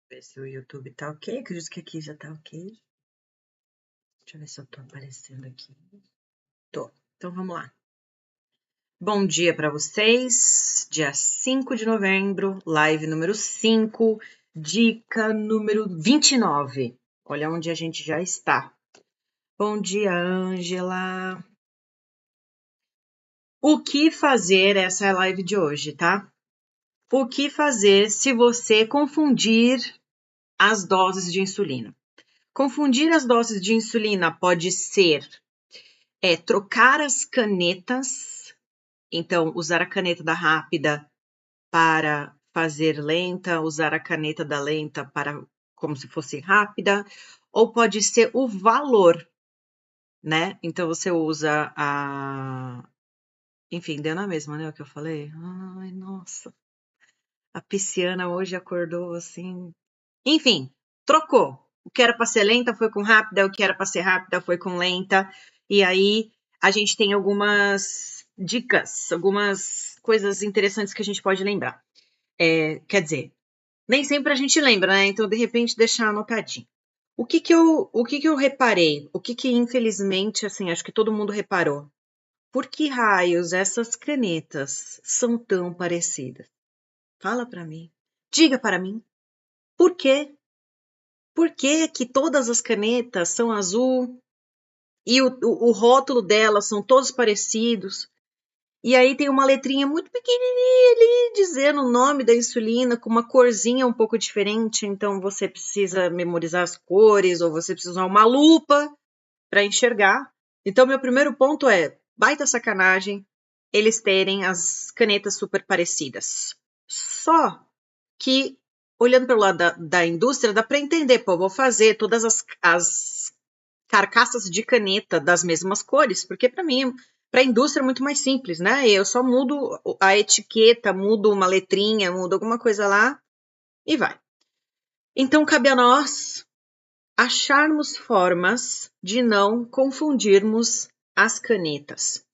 Ver se o YouTube tá ok. Acredito que aqui já tá ok. Deixa eu ver se eu tô aparecendo aqui. Tô. Então vamos lá. Bom dia para vocês. Dia 5 de novembro, live número 5, dica número 29. Olha onde a gente já está. Bom dia, Ângela. O que fazer? Essa é a live de hoje, tá? O que fazer se você confundir as doses de insulina? Confundir as doses de insulina pode ser trocar as canetas, então usar a caneta da rápida para fazer lenta, usar a caneta da lenta para como se fosse rápida, ou pode ser o valor, né? Então você usa enfim, deu na mesma, né, o que eu falei? Ai, nossa. A pisciana hoje acordou assim. Enfim, trocou. O que era para ser lenta foi com rápida, o que era para ser rápida foi com lenta. E aí a gente tem algumas dicas, algumas coisas interessantes que a gente pode lembrar. Quer dizer, nem sempre a gente lembra, né? Então, de repente, deixar anotadinho. O que que eu reparei? O que que, infelizmente, assim, acho que todo mundo reparou. Por que raios essas canetas são tão parecidas? Fala para mim. Diga para mim. Por quê? Por que que todas as canetas são azul e o rótulo delas são todos parecidos? E aí tem uma letrinha muito pequenininha ali dizendo o nome da insulina com uma corzinha um pouco diferente, então você precisa memorizar as cores ou você precisa usar uma lupa para enxergar. Então meu primeiro ponto é, baita sacanagem eles terem as canetas super parecidas. Só que, olhando pelo lado da indústria, dá para entender, pô, vou fazer todas as carcaças de caneta das mesmas cores, porque para mim, para a indústria é muito mais simples, né? Eu só mudo a etiqueta, mudo uma letrinha, mudo alguma coisa lá e vai. Então, cabe a nós acharmos formas de não confundirmos as canetas.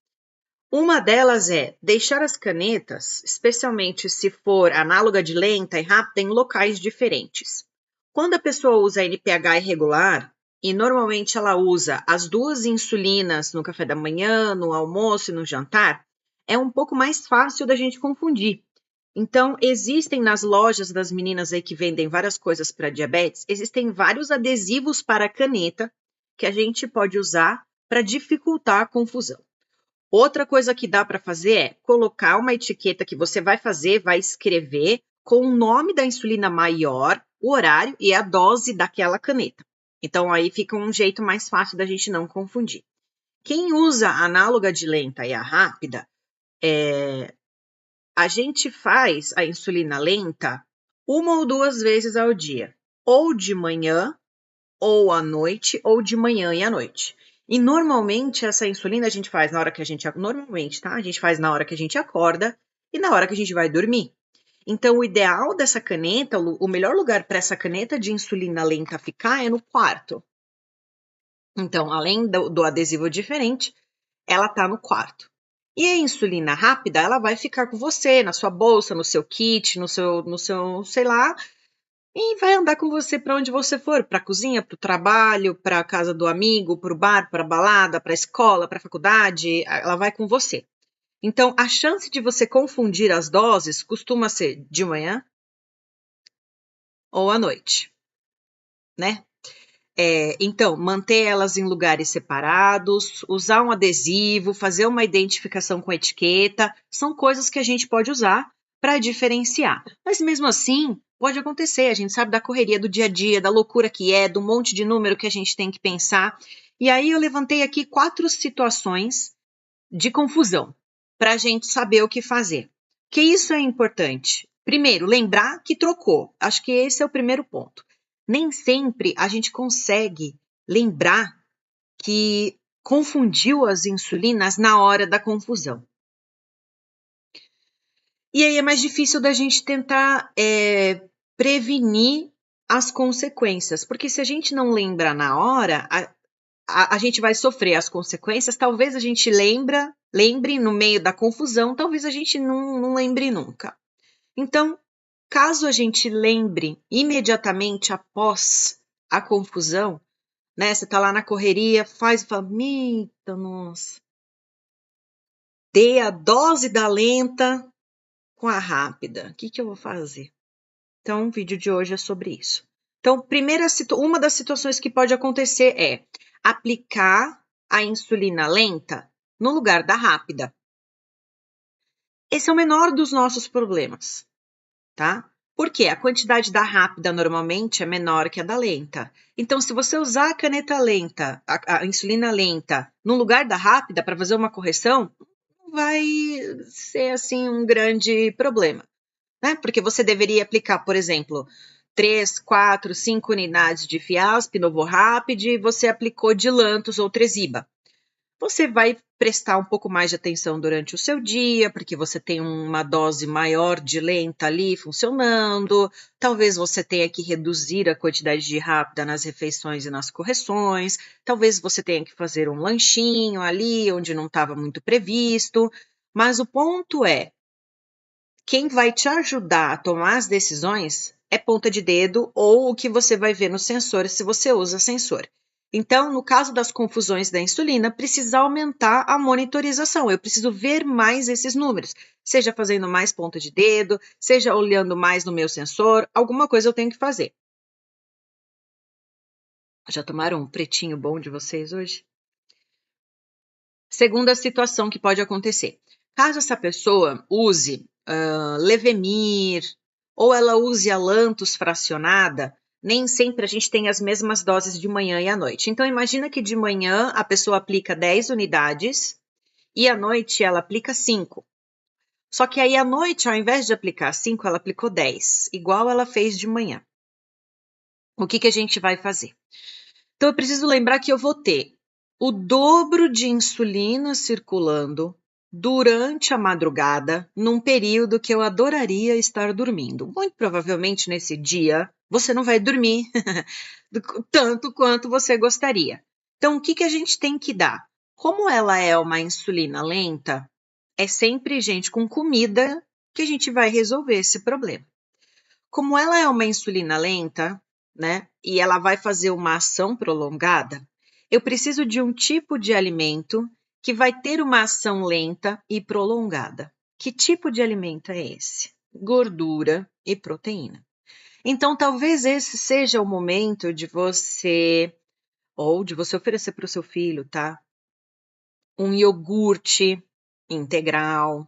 Uma delas é deixar as canetas, especialmente se for análoga de lenta e rápida, em locais diferentes. Quando a pessoa usa NPH irregular, e normalmente ela usa as duas insulinas no café da manhã, no almoço e no jantar, é um pouco mais fácil da gente confundir. Então, existem nas lojas das meninas aí que vendem várias coisas para diabetes, existem vários adesivos para caneta que a gente pode usar para dificultar a confusão. Outra coisa que dá para fazer é colocar uma etiqueta que você vai fazer, vai escrever com o nome da insulina maior, o horário e a dose daquela caneta. Então, aí fica um jeito mais fácil da gente não confundir. Quem usa a análoga de lenta e a rápida, a gente faz a insulina lenta 1 ou 2 vezes ao dia, ou de manhã, ou à noite, ou de manhã e à noite. E normalmente essa insulina a gente faz na hora que a gente... Normalmente, tá? A gente faz na hora que a gente acorda e na hora que a gente vai dormir. Então, o ideal dessa caneta, o melhor lugar para essa caneta de insulina lenta ficar é no quarto. Então, além do adesivo diferente, ela tá no quarto. E a insulina rápida, ela vai ficar com você, na sua bolsa, no seu kit, no seu, sei lá, e vai andar com você para onde você for, para a cozinha, para o trabalho, para a casa do amigo, para o bar, para a balada, para a escola, para a faculdade, ela vai com você. Então, a chance de você confundir as doses costuma ser de manhã ou à noite, né? Então, manter elas em lugares separados, usar um adesivo, fazer uma identificação com etiqueta, são coisas que a gente pode usar para diferenciar. Mas mesmo assim, pode acontecer, a gente sabe da correria do dia a dia, da loucura que é, do monte de número que a gente tem que pensar. E aí eu levantei aqui 4 situações de confusão, para a gente saber o que fazer. Que isso é importante. Primeiro, lembrar que trocou. Acho que esse é o primeiro ponto. Nem sempre a gente consegue lembrar que confundiu as insulinas na hora da confusão. E aí é mais difícil da gente tentar prevenir as consequências, porque se a gente não lembra na hora, a gente vai sofrer as consequências, talvez a gente lembre no meio da confusão, talvez a gente não lembre nunca. Então, caso a gente lembre imediatamente após a confusão, né? Você tá lá na correria, faz e fala, eita, nossa, dei a dose da lenta com a rápida, o que eu vou fazer? Então, o vídeo de hoje é sobre isso. Então, uma das situações que pode acontecer é aplicar a insulina lenta no lugar da rápida. Esse é o menor dos nossos problemas, tá? Porque a quantidade da rápida normalmente é menor que a da lenta. Então, se você usar a caneta lenta, a insulina lenta, no lugar da rápida para fazer uma correção, não vai ser assim um grande problema, né? Porque você deveria aplicar, por exemplo, 3, 4, 5 unidades de Fiasp, Novorapid, e você aplicou Dilantos ou Tresiba. Você vai prestar um pouco mais de atenção durante o seu dia, porque você tem uma dose maior de lenta ali funcionando. Talvez você tenha que reduzir a quantidade de rápida nas refeições e nas correções. Talvez você tenha que fazer um lanchinho ali, onde não estava muito previsto. Mas o ponto é, quem vai te ajudar a tomar as decisões é ponta de dedo ou o que você vai ver no sensor se você usa sensor. Então, no caso das confusões da insulina, precisa aumentar a monitorização. Eu preciso ver mais esses números, seja fazendo mais ponta de dedo, seja olhando mais no meu sensor, alguma coisa eu tenho que fazer. Já tomaram um pretinho bom de vocês hoje? Segunda situação que pode acontecer. Caso essa pessoa use Levemir ou ela use a Lantus fracionada, nem sempre a gente tem as mesmas doses de manhã e à noite. Então, imagina que de manhã a pessoa aplica 10 unidades e à noite ela aplica 5. Só que aí à noite, ao invés de aplicar 5, ela aplicou 10, igual ela fez de manhã. O que a gente vai fazer? Então, eu preciso lembrar que eu vou ter o dobro de insulina circulando durante a madrugada, num período que eu adoraria estar dormindo. Muito provavelmente nesse dia, você não vai dormir tanto quanto você gostaria. Então, o que a gente tem que dar? Como ela é uma insulina lenta, é sempre, gente, com comida que a gente vai resolver esse problema. Como ela é uma insulina lenta, né, e ela vai fazer uma ação prolongada, eu preciso de um tipo de alimento que vai ter uma ação lenta e prolongada. Que tipo de alimento é esse? Gordura e proteína. Então, talvez esse seja o momento de você, ou de você oferecer para o seu filho, tá? Um iogurte integral,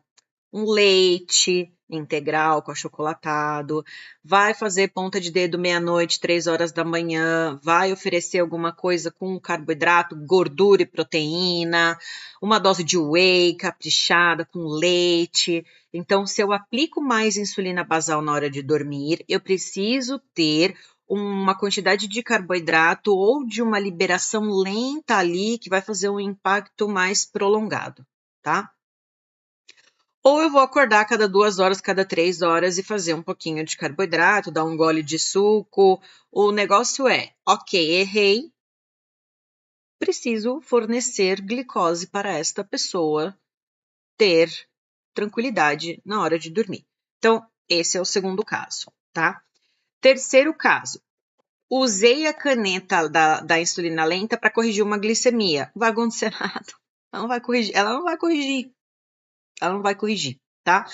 um leite integral com achocolatado, vai fazer ponta de dedo meia-noite, 3 horas da manhã, vai oferecer alguma coisa com carboidrato, gordura e proteína, uma dose de whey caprichada com leite. Então, se eu aplico mais insulina basal na hora de dormir, eu preciso ter uma quantidade de carboidrato ou de uma liberação lenta ali que vai fazer um impacto mais prolongado, tá? Ou eu vou acordar a cada 2 horas, cada 3 horas e fazer um pouquinho de carboidrato, dar um gole de suco. O negócio é, ok, errei, preciso fornecer glicose para esta pessoa ter tranquilidade na hora de dormir. Então, esse é o segundo caso, tá? Terceiro caso, usei a caneta da insulina lenta para corrigir uma glicemia. Não vai acontecer nada. Ela não vai corrigir, tá?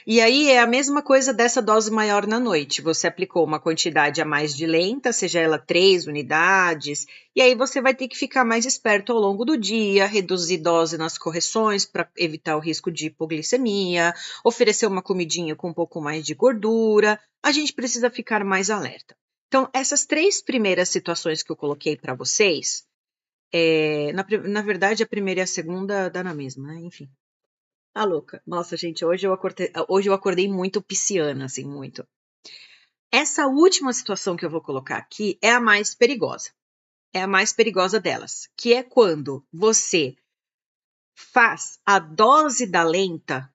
E aí é a mesma coisa dessa dose maior na noite. Você aplicou uma quantidade a mais de lenta, seja ela 3 unidades, e aí você vai ter que ficar mais esperto ao longo do dia, reduzir dose nas correções para evitar o risco de hipoglicemia, oferecer uma comidinha com um pouco mais de gordura. A gente precisa ficar mais alerta. Então, essas 3 primeiras situações que eu coloquei para vocês, na verdade, a primeira e a segunda dá na mesma, né? Enfim. Tá louca. Nossa, gente, hoje eu acordei muito pisciana, assim, muito. Essa última situação que eu vou colocar aqui é a mais perigosa. É a mais perigosa delas, que é quando você faz a dose da lenta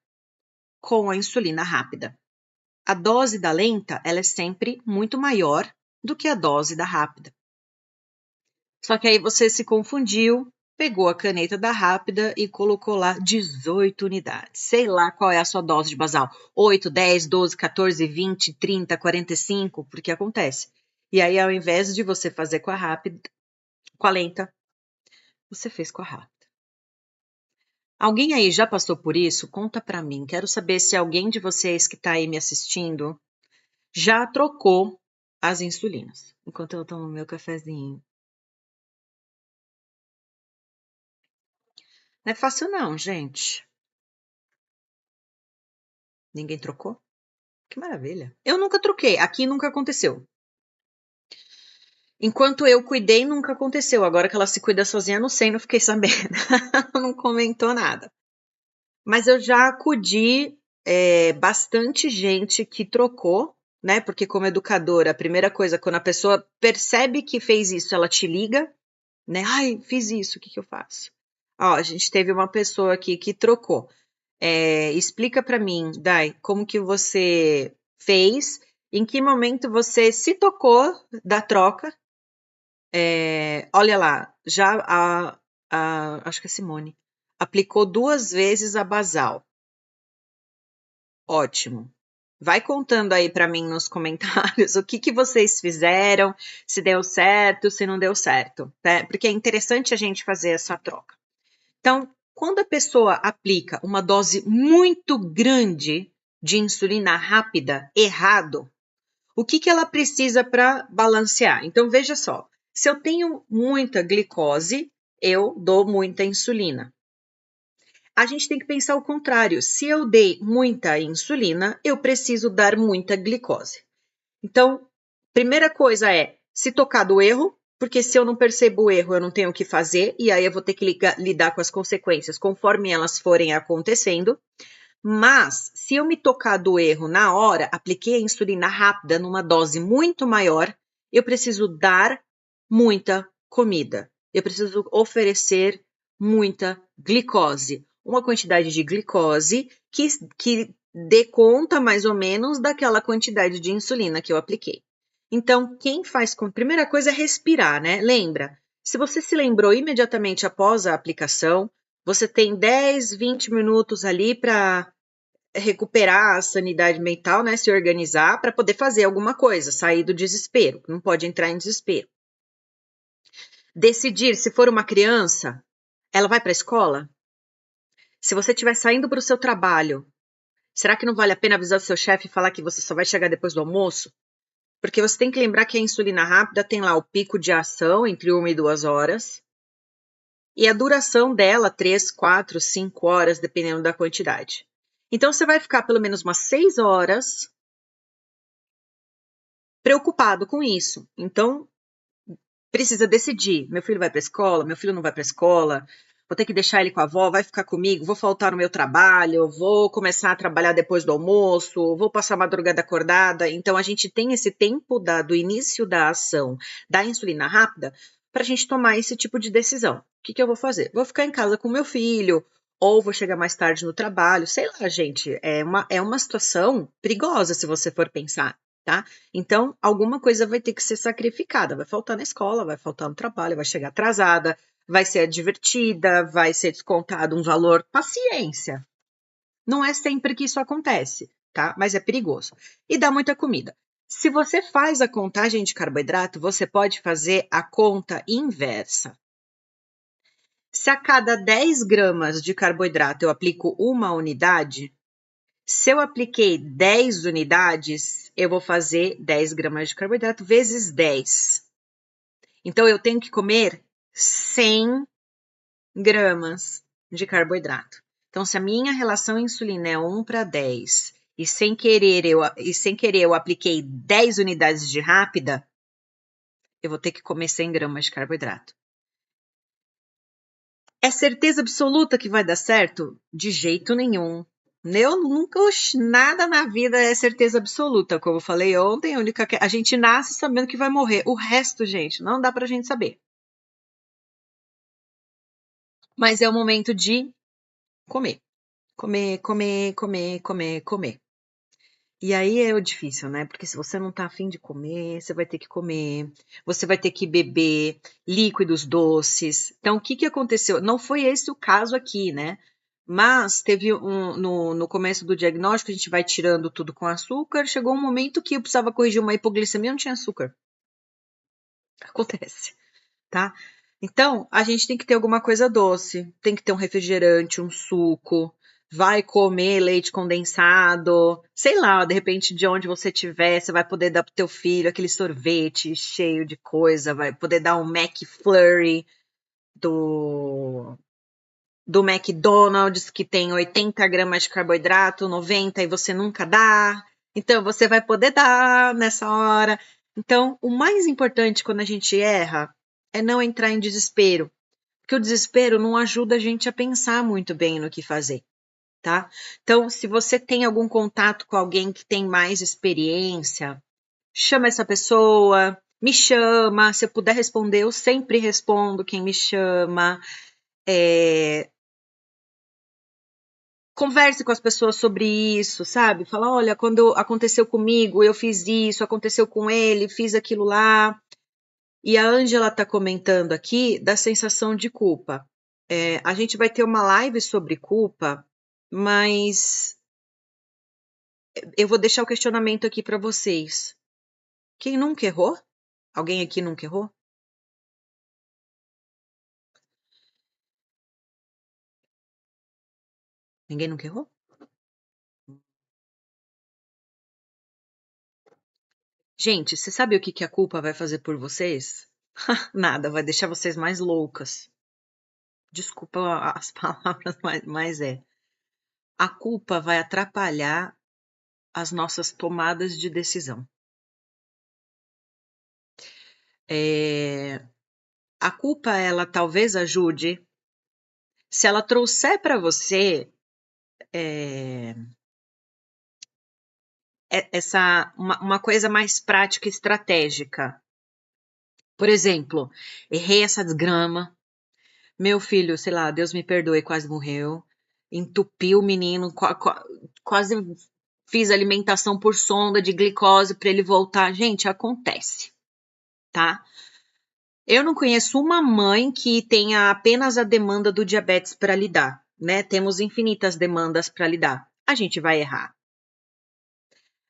com a insulina rápida. A dose da lenta, ela é sempre muito maior do que a dose da rápida. Só que aí você se confundiu pegou a caneta da Rápida e colocou lá 18 unidades. Sei lá qual é a sua dose de basal. 8, 10, 12, 14, 20, 30, 45, porque acontece. E aí, ao invés de você fazer com a Rápida, com a lenta, você fez com a Rápida. Alguém aí já passou por isso? Conta pra mim. Quero saber se alguém de vocês que tá aí me assistindo já trocou as insulinas. Enquanto eu tomo meu cafezinho. Não é fácil não, gente. Ninguém trocou? Que maravilha. Eu nunca troquei. Aqui nunca aconteceu. Enquanto eu cuidei, nunca aconteceu. Agora que ela se cuida sozinha, não sei, não fiquei sabendo. Não comentou nada. Mas eu já acudi bastante gente que trocou, né? Porque como educadora, a primeira coisa, quando a pessoa percebe que fez isso, ela te liga, né? Ai, fiz isso, o que eu faço? Ó, a gente teve uma pessoa aqui que trocou. Explica para mim, Dai, como que você fez, em que momento você se tocou da troca. Olha lá, já acho que é Simone, aplicou 2 vezes a basal. Ótimo. Vai contando aí para mim nos comentários o que vocês fizeram, se deu certo, se não deu certo, né? Porque é interessante a gente fazer essa troca. Então, quando a pessoa aplica uma dose muito grande de insulina rápida, errado, o que ela precisa para balancear? Então, veja só, se eu tenho muita glicose, eu dou muita insulina. A gente tem que pensar o contrário. Se eu dei muita insulina, eu preciso dar muita glicose. Então, primeira coisa é se tocar do erro, porque se eu não percebo o erro, eu não tenho o que fazer, e aí eu vou ter que lidar com as consequências conforme elas forem acontecendo. Mas, se eu me tocar do erro na hora, apliquei a insulina rápida numa dose muito maior, eu preciso dar muita comida. Eu preciso oferecer muita glicose. Uma quantidade de glicose que dê conta, mais ou menos, daquela quantidade de insulina que eu apliquei. Então, quem faz... Primeira coisa é respirar, né? Lembra? Se você se lembrou imediatamente após a aplicação, você tem 10, 20 minutos ali para recuperar a sanidade mental, né? Se organizar para poder fazer alguma coisa, sair do desespero. Não pode entrar em desespero. Decidir se for uma criança, ela vai para a escola? Se você estiver saindo para o seu trabalho, será que não vale a pena avisar o seu chefe e falar que você só vai chegar depois do almoço? Porque você tem que lembrar que a insulina rápida tem lá o pico de ação entre 1 e 2 horas. E a duração dela, 3, 4, 5 horas, dependendo da quantidade. Então, você vai ficar pelo menos umas 6 horas preocupado com isso. Então, precisa decidir. Meu filho vai para a escola? Meu filho não vai para a escola? Vou ter que deixar ele com a avó? Vai ficar comigo? Vou faltar no meu trabalho? Vou começar a trabalhar depois do almoço? Vou passar a madrugada acordada? Então, a gente tem esse tempo do início da ação da insulina rápida para a gente tomar esse tipo de decisão. O que eu vou fazer? Vou ficar em casa com meu filho, ou vou chegar mais tarde no trabalho, sei lá, gente. É uma situação perigosa se você for pensar, tá? Então, alguma coisa vai ter que ser sacrificada. Vai faltar na escola, vai faltar no trabalho, vai chegar atrasada, vai ser advertida, vai ser descontado um valor. Paciência. Não é sempre que isso acontece, tá? Mas é perigoso. E dá muita comida. Se você faz a contagem de carboidrato, você pode fazer a conta inversa. Se a cada 10 gramas de carboidrato eu aplico 1 unidade, se eu apliquei 10 unidades, eu vou fazer 10 gramas de carboidrato vezes 10. Então, eu tenho que comer 100 gramas de carboidrato. Então, se a minha relação insulina é 1 para 10 e sem querer eu apliquei 10 unidades de rápida, eu vou ter que comer 100 gramas de carboidrato. É certeza absoluta que vai dar certo? De jeito nenhum. Eu nunca, nada na vida é certeza absoluta. Como eu falei ontem, a gente nasce sabendo que vai morrer. O resto, gente, não dá pra gente saber. Mas é o momento de comer. Comer, comer, comer, comer, comer. E aí é o difícil, né? Porque se você não tá afim de comer, você vai ter que comer, você vai ter que beber líquidos doces. Então, o que que aconteceu? Não foi esse o caso aqui, né? Mas teve no começo do diagnóstico, a gente vai tirando tudo com açúcar. Chegou um momento que eu precisava corrigir uma hipoglicemia, não tinha açúcar. Acontece, tá? Então, a gente tem que ter alguma coisa doce, tem que ter um refrigerante, um suco, vai comer leite condensado, sei lá, de repente de onde você estiver, você vai poder dar pro teu filho aquele sorvete cheio de coisa, vai poder dar um McFlurry do McDonald's que tem 80 gramas de carboidrato, 90 e você nunca dá. Então, você vai poder dar nessa hora. Então, o mais importante quando a gente erra é não entrar em desespero, porque o desespero não ajuda a gente a pensar muito bem no que fazer, tá? Então, se você tem algum contato com alguém que tem mais experiência, chama essa pessoa, me chama, se eu puder responder, eu sempre respondo quem me chama. Converse com as pessoas sobre isso, sabe? Fala, olha, quando aconteceu comigo, eu fiz isso, aconteceu com ele, fiz aquilo lá. E a Ângela está comentando aqui da sensação de culpa. A gente vai ter uma live sobre culpa, mas eu vou deixar o questionamento aqui para vocês. Quem nunca errou? Alguém aqui nunca errou? Ninguém nunca errou? Gente, você sabe o que a culpa vai fazer por vocês? Nada, vai deixar vocês mais loucas. Desculpa as palavras, mas é. A culpa vai atrapalhar as nossas tomadas de decisão. A culpa, ela talvez ajude se ela trouxer para você uma coisa mais prática e estratégica. Por exemplo, errei essa desgrama, meu filho, sei lá, Deus me perdoe, quase morreu, entupiu o menino, quase fiz alimentação por sonda de glicose para ele voltar. Gente, acontece, tá? Eu não conheço uma mãe que tenha apenas a demanda do diabetes para lidar, né? Temos infinitas demandas para lidar. A gente vai errar.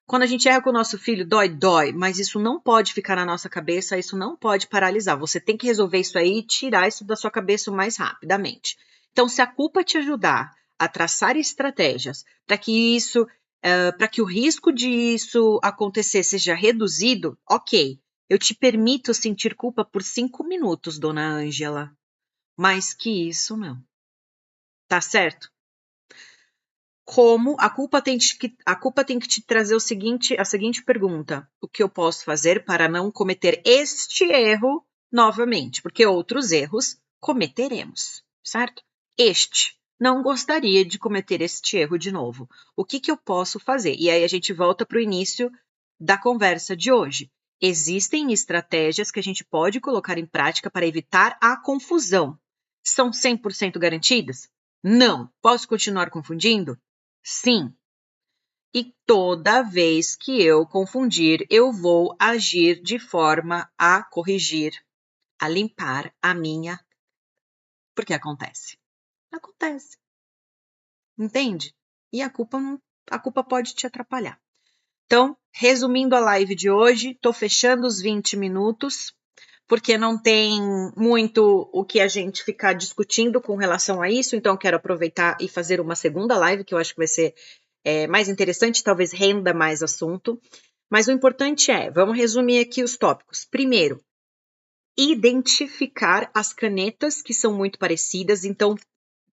Quando a gente erra com o nosso filho, dói, mas isso não pode ficar na nossa cabeça, isso não pode paralisar. Você tem que resolver isso aí e tirar isso da sua cabeça o mais rapidamente. Então, se a culpa te ajudar a traçar estratégias para que isso, para que o risco disso acontecer seja reduzido, ok. Eu te permito sentir culpa por 5 minutos, dona Ângela. Mais que isso, não. Tá certo? Como a culpa tem que te trazer a seguinte pergunta: o que eu posso fazer para não cometer este erro novamente? Porque outros erros cometeremos, certo? Não gostaria de cometer este erro de novo. O que eu posso fazer? E aí a gente volta para o início da conversa de hoje. Existem estratégias que a gente pode colocar em prática para evitar a confusão. São 100% garantidas? Não. Posso continuar confundindo? Sim. E toda vez que eu confundir, eu vou agir de forma a corrigir, a limpar a minha. Porque acontece. Acontece. Entende? E a culpa pode te atrapalhar. Então, resumindo a live de hoje, estou fechando os 20 minutos, porque não tem muito o que a gente ficar discutindo com relação a isso, então quero aproveitar e fazer uma segunda live, que eu acho que vai ser mais interessante, talvez renda mais assunto. Mas o importante vamos resumir aqui os tópicos. Primeiro, identificar as canetas que são muito parecidas, então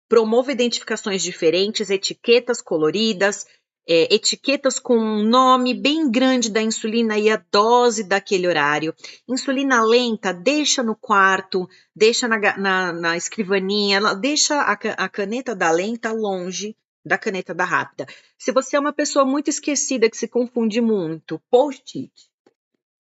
promova identificações diferentes, etiquetas coloridas, etiquetas com um nome bem grande da insulina e a dose daquele horário. Insulina lenta, deixa no quarto, deixa na escrivaninha, deixa a caneta da lenta longe da caneta da rápida. Se você é uma pessoa muito esquecida, que se confunde muito, post-it.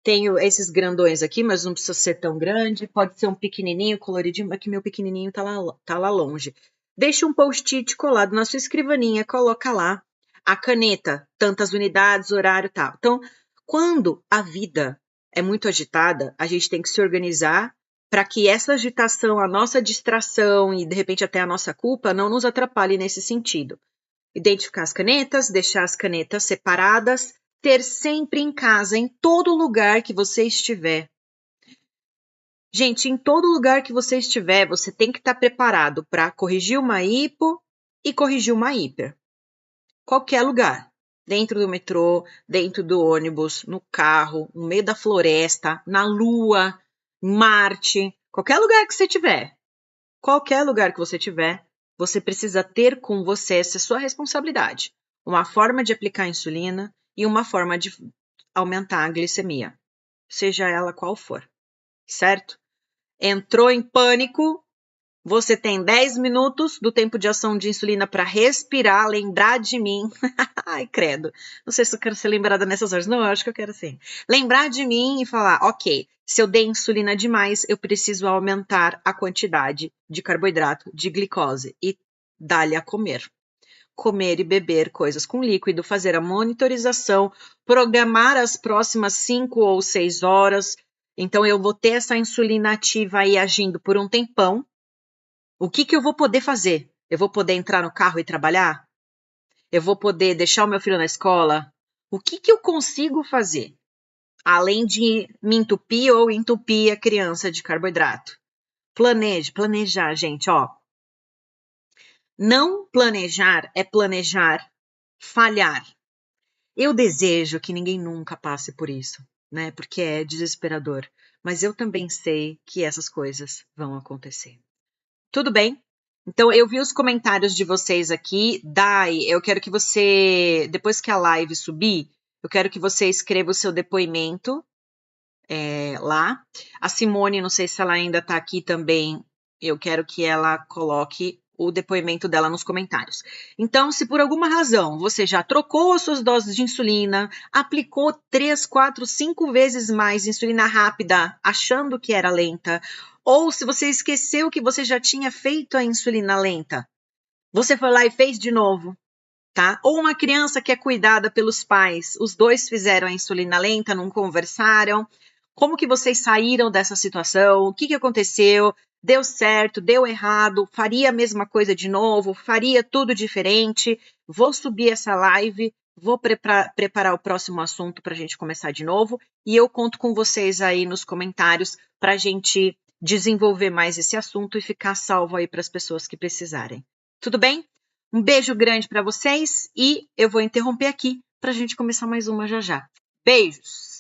Tenho esses grandões aqui, mas não precisa ser tão grande. Pode ser um pequenininho, coloridinho, mas que meu pequenininho tá lá longe. Deixa um post-it colado na sua escrivaninha, coloca lá. A caneta, tantas unidades, horário, tal. Então, quando a vida é muito agitada, a gente tem que se organizar para que essa agitação, a nossa distração e, de repente, até a nossa culpa não nos atrapalhe nesse sentido. Identificar as canetas, deixar as canetas separadas, ter sempre em casa, em todo lugar que você estiver. Gente, em todo lugar que você estiver, você tem que estar preparado para corrigir uma hipo e corrigir uma hiper. Qualquer lugar. Dentro do metrô, dentro do ônibus, no carro, no meio da floresta, na Lua, em Marte, qualquer lugar que você tiver. Qualquer lugar que você tiver, você precisa ter com você essa sua responsabilidade. Uma forma de aplicar insulina e uma forma de aumentar a glicemia. Seja ela qual for. Certo? Entrou em pânico, você tem 10 minutos do tempo de ação de insulina para respirar, lembrar de mim. Ai, credo. Não sei se eu quero ser lembrada nessas horas. Não, eu acho que eu quero sim. Lembrar de mim e falar, ok, se eu dei insulina demais, eu preciso aumentar a quantidade de carboidrato, de glicose e dar-lhe a comer. Comer e beber coisas com líquido, fazer a monitorização, programar as próximas 5 ou 6 horas. Então, eu vou ter essa insulina ativa aí agindo por um tempão. O que eu vou poder fazer? Eu vou poder entrar no carro e trabalhar? Eu vou poder deixar o meu filho na escola? O que eu consigo fazer? Além de me entupir ou entupir a criança de carboidrato. Planejar, gente, ó. Não planejar é planejar falhar. Eu desejo que ninguém nunca passe por isso, né? Porque é desesperador. Mas eu também sei que essas coisas vão acontecer. Tudo bem? Então, eu vi os comentários de vocês aqui. Dai, eu quero que você, depois que a live subir, eu quero que você escreva o seu depoimento lá. A Simone, não sei se ela ainda está aqui também, eu quero que ela coloque o depoimento dela nos comentários. Então, se por alguma razão você já trocou as suas doses de insulina, aplicou 3, 4, 5 vezes mais insulina rápida, achando que era lenta, ou se você esqueceu que você já tinha feito a insulina lenta, você foi lá e fez de novo, tá? Ou uma criança que é cuidada pelos pais, os dois fizeram a insulina lenta, não conversaram. Como que vocês saíram dessa situação? O que aconteceu? Deu certo? Deu errado? Faria a mesma coisa de novo? Faria tudo diferente? Vou subir essa live, vou preparar o próximo assunto para a gente começar de novo e eu conto com vocês aí nos comentários para a gente desenvolver mais esse assunto e ficar salvo aí para as pessoas que precisarem. Tudo bem? Um beijo grande para vocês e eu vou interromper aqui para a gente começar mais uma já já. Beijos!